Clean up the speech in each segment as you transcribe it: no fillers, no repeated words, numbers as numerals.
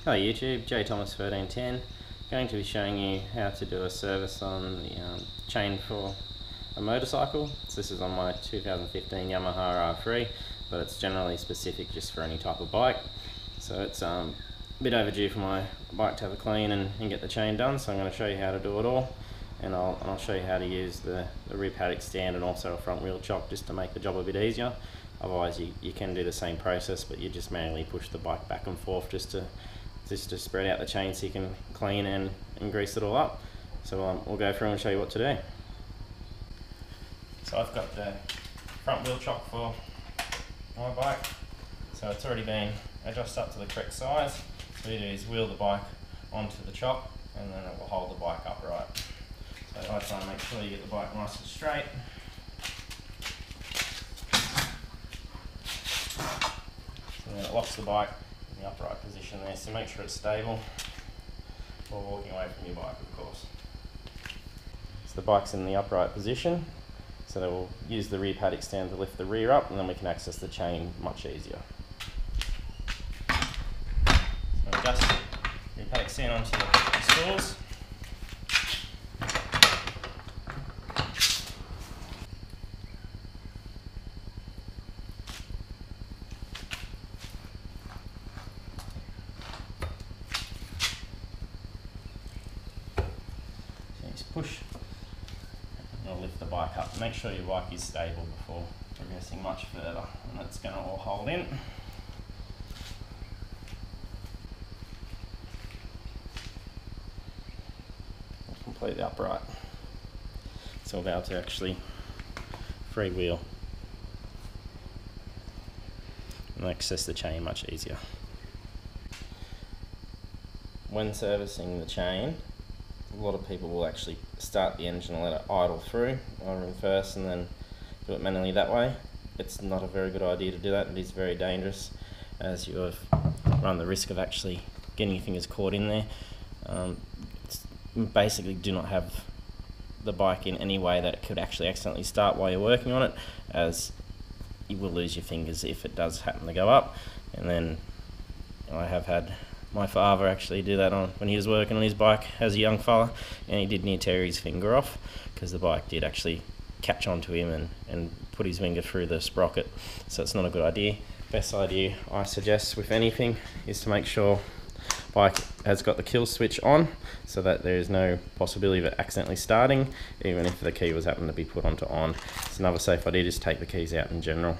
Hello YouTube, jthomas1310. Going to be showing you how to do a service on the chain for a motorcycle. So this is on my 2015 Yamaha R3, but it's generally specific just for any type of bike. So it's a bit overdue for my bike to have a clean and get the chain done, so I'm going to show you how to do it all. And I'll show you how to use the rear paddock stand and also a front wheel chock just to make the job a bit easier. Otherwise you can do the same process, but you just manually push the bike back and forth just to spread out the chain so you can clean and grease it all up. So we'll go through and show you what to do. So I've got the front wheel chock for my bike, so it's already been adjusted up to the correct size. So what you do is wheel the bike onto the chock and then it will hold the bike upright. So I try and make sure you get the bike nice and straight. So then it locks the bike in the upright position there, so make sure it's stable while walking away from your bike, of course. So the bike's in the upright position, so they will use the rear paddock stand to lift the rear up, and then we can access the chain much easier. So adjust the rear paddock stand onto the stores. Push and it'll lift the bike up. Make sure your bike is stable before progressing much further, and it's going to all hold in. Completely upright, so we'll be able to actually freewheel and access the chain much easier. When servicing the chain, a lot of people will actually start the engine and let it idle through, idling first and then do it manually that way. It's not a very good idea to do that. It is very dangerous, as you run the risk of actually getting your fingers caught in there. Basically do not have the bike in any way that could actually accidentally start while you're working on it, as you will lose your fingers if it does happen to go up. And then I have had my father actually do that when he was working on his bike as a young fella, and he did near tear his finger off because the bike did actually catch onto him and put his finger through the sprocket. So it's not a good idea. Best idea I suggest with anything is to make sure the bike has got the kill switch on, so that there is no possibility of it accidentally starting, even if the key was happened to be put onto on. It's another safe idea, just take the keys out in general.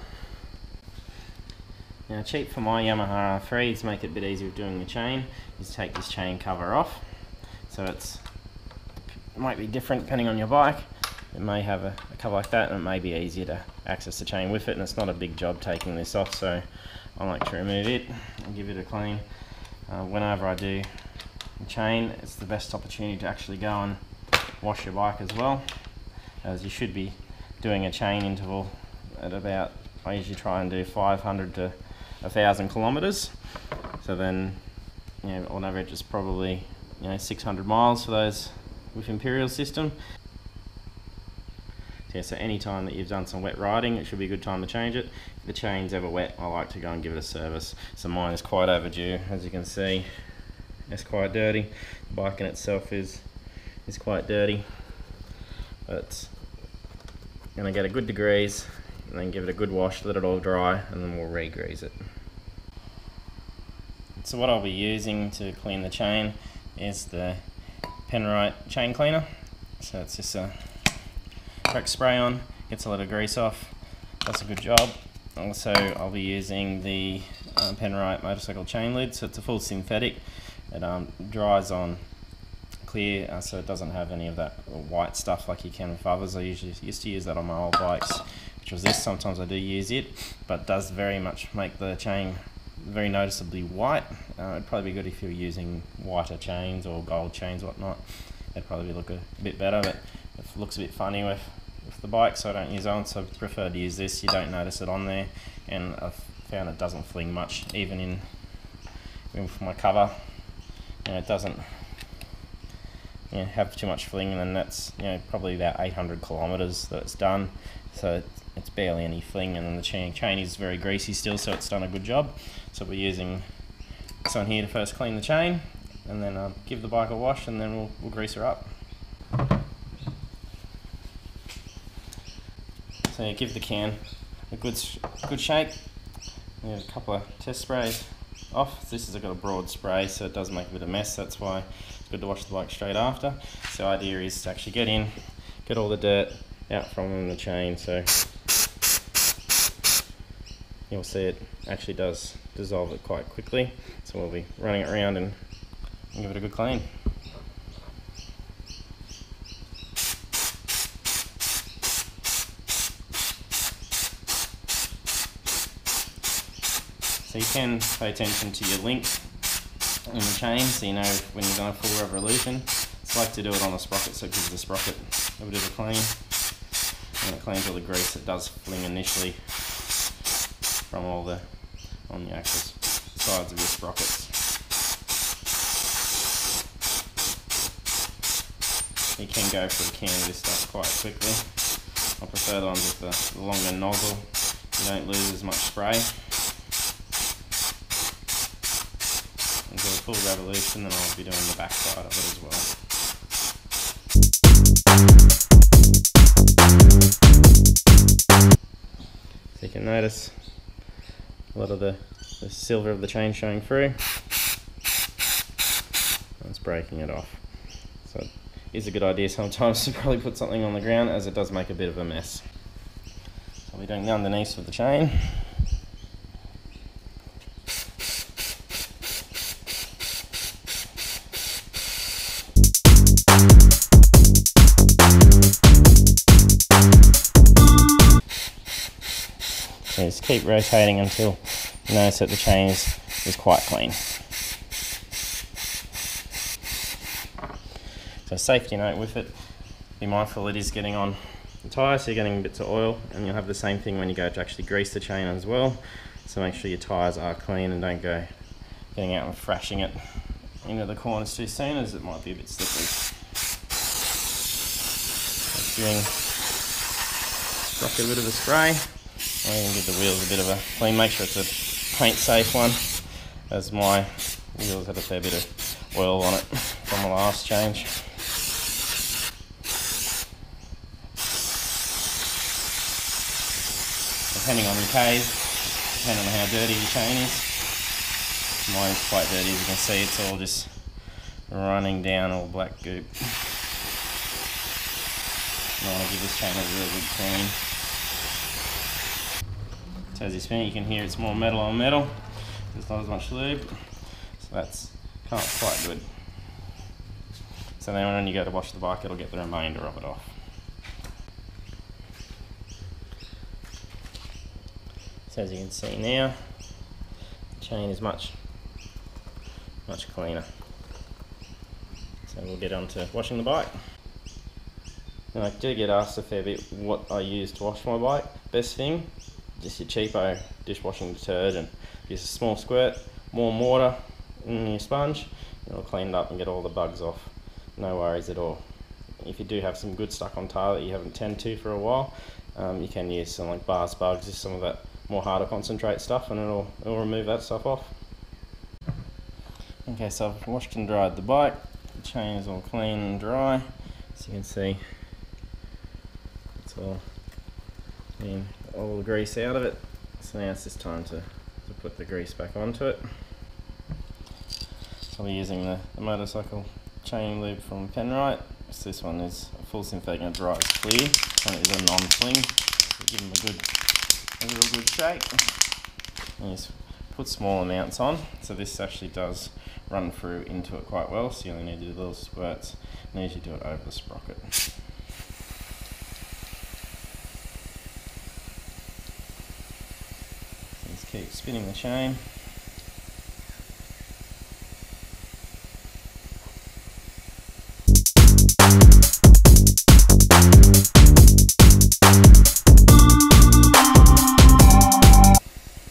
Now, cheap for my Yamaha R3 to make it a bit easier with doing the chain is take this chain cover off. So it might be different depending on your bike. It may have a cover like that, and it may be easier to access the chain with it, and it's not a big job taking this off, so I like to remove it and give it a clean. Whenever I do the chain, it's the best opportunity to actually go and wash your bike as well, as you should be doing a chain interval at about, I usually try and do 500 to 1,000 kilometers. So then, on average, it's probably 600 miles for those with Imperial system. So any time that you've done some wet riding, it should be a good time to change it. If the chain's ever wet, I like to go and give it a service. So mine is quite overdue, as you can see. It's quite dirty. The bike in itself is quite dirty, but I'm going to get a good degrease and then give it a good wash, let it all dry, and then we'll re-grease it. So what I'll be using to clean the chain is the Penrite chain cleaner. So it's just a crack spray on, gets a lot of grease off, does a good job. Also, I'll be using the Penrite motorcycle chain lid. So it's a full synthetic. It dries on clear, so it doesn't have any of that white stuff like you can with others. I usually used to use that on my old bikes, which was this. Sometimes I do use it, but it does very much make the chain very noticeably white. It'd probably be good if you're using whiter chains or gold chains, whatnot. They'd probably look a bit better, but it looks a bit funny with the bike, so I don't use that one. So I prefer to use this. You don't notice it on there, and I've found it doesn't fling much, even with my cover. It doesn't have too much fling, and then that's probably about 800 kilometers that it's done. So it's barely any fling, and then the chain is very greasy still, so it's done a good job. So we're using So on here to first clean the chain, and then give the bike a wash, and then we'll grease her up. So you give the can a good shake. We have a couple of test sprays off. This has got a broad spray, so it does make a bit of mess. That's why it's good to wash the bike straight after. So the idea is to actually get in, get all the dirt out from the chain. So you'll see it actually does dissolve it quite quickly. So we'll be running it around and give it a good clean. So you can pay attention to your link in the chain, so you know when you're going full revolution. It's like to do it on a sprocket, so it gives the sprocket a bit of a clean, and it cleans all the grease that does fling initially from on the actual sides of your sprockets. You can go for a can of this stuff quite quickly. I prefer the ones with the longer nozzle. You don't lose as much spray. Until a full revolution, then I'll be doing the back side of it as well. So you can notice a lot of the silver of the chain showing through. It's breaking it off. So it is a good idea sometimes to probably put something on the ground, as it does make a bit of a mess. So I'll be doing the underneath of the chain. So just keep rotating until you notice that the chain is quite clean. So safety note with it, be mindful it is getting on the tyre, so you're getting bits of oil, and you'll have the same thing when you go to actually grease the chain as well. So make sure your tyres are clean and don't go getting out and thrashing it into the corners too soon, as it might be a bit slippery. So giving sprocket a bit of a spray. I'm going to give the wheels a bit of a clean. Make sure it's a paint safe one, as my wheels had a fair bit of oil on it from the last change. Depending on your cave, depending on how dirty your chain is. Mine's quite dirty, as you can see, it's all just running down all black goop. I want to give this chain a real good clean. So as you spin it, you can hear it's more metal on metal. There's not as much lube, so that's quite good. So then when you go to wash the bike, it'll get the remainder of it off. So as you can see now, the chain is much cleaner. So we'll get on to washing the bike. And I do get asked a fair bit what I use to wash my bike. Best thing, just your cheapo dishwashing detergent. Use a small squirt, warm water in your sponge, and it'll clean it up and get all the bugs off. No worries at all. If you do have some good stuck on tire that you haven't tended to for a while, you can use some like Bars Bugs, just some of that more harder concentrate stuff, and it'll remove that stuff off. Okay, so I've washed and dried the bike. The chain is all clean and dry. As you can see, it's all clean, all the grease out of it. So now it's just time to put the grease back onto it. So we're using the motorcycle chain lube from Penrite. So this one is a full synthetic and it dries clear, and it is a non-fling. So give them a real good shake. And just put small amounts on. So this actually does run through into it quite well. So you only need to do little squirts, and usually do it over the sprocket. Just keep spinning the chain.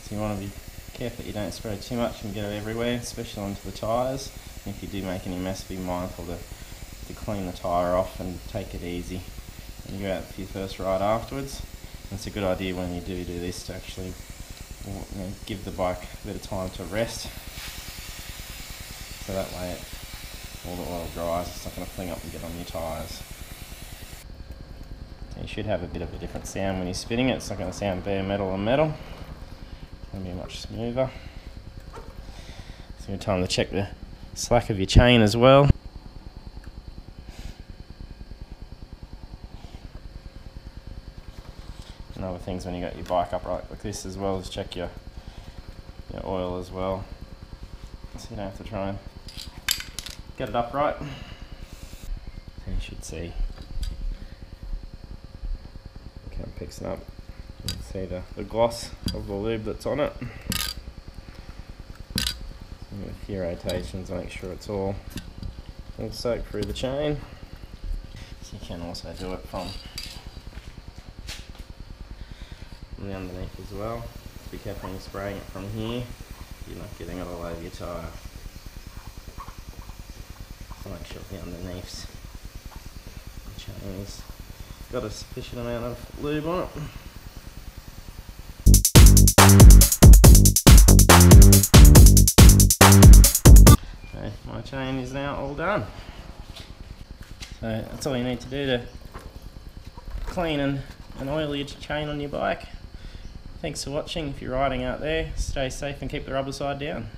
So you want to be careful that you don't spray too much and get it everywhere, especially onto the tyres. And if you do make any mess, be mindful to clean the tyre off and take it easy. And you go out for your first ride afterwards. And it's a good idea when you do this to actually give the bike a bit of time to rest. So that way all the oil dries, it's not going to cling up and get on your tyres. So you should have a bit of a different sound when you're spinning it. It's not going to sound bare metal on metal. It's going to be much smoother. It's a good time to check the slack of your chain as well. And other things when you got your bike upright like this as well is check your oil as well. So you don't have to try and get it upright. So you should see. Okay, it picks it up. You can see the gloss of the lube that's on it. And with a few rotations, make sure it's all soaked through the chain. So you can also do it from the underneath as well. Be careful when you're spraying it from here, you're not getting it all over your tyre. So make sure the underneath's the chain's got a sufficient amount of lube on it. Okay, my chain is now all done. So that's all you need to do to clean and oil your chain on your bike. Thanks for watching. If you're riding out there, stay safe and keep the rubber side down.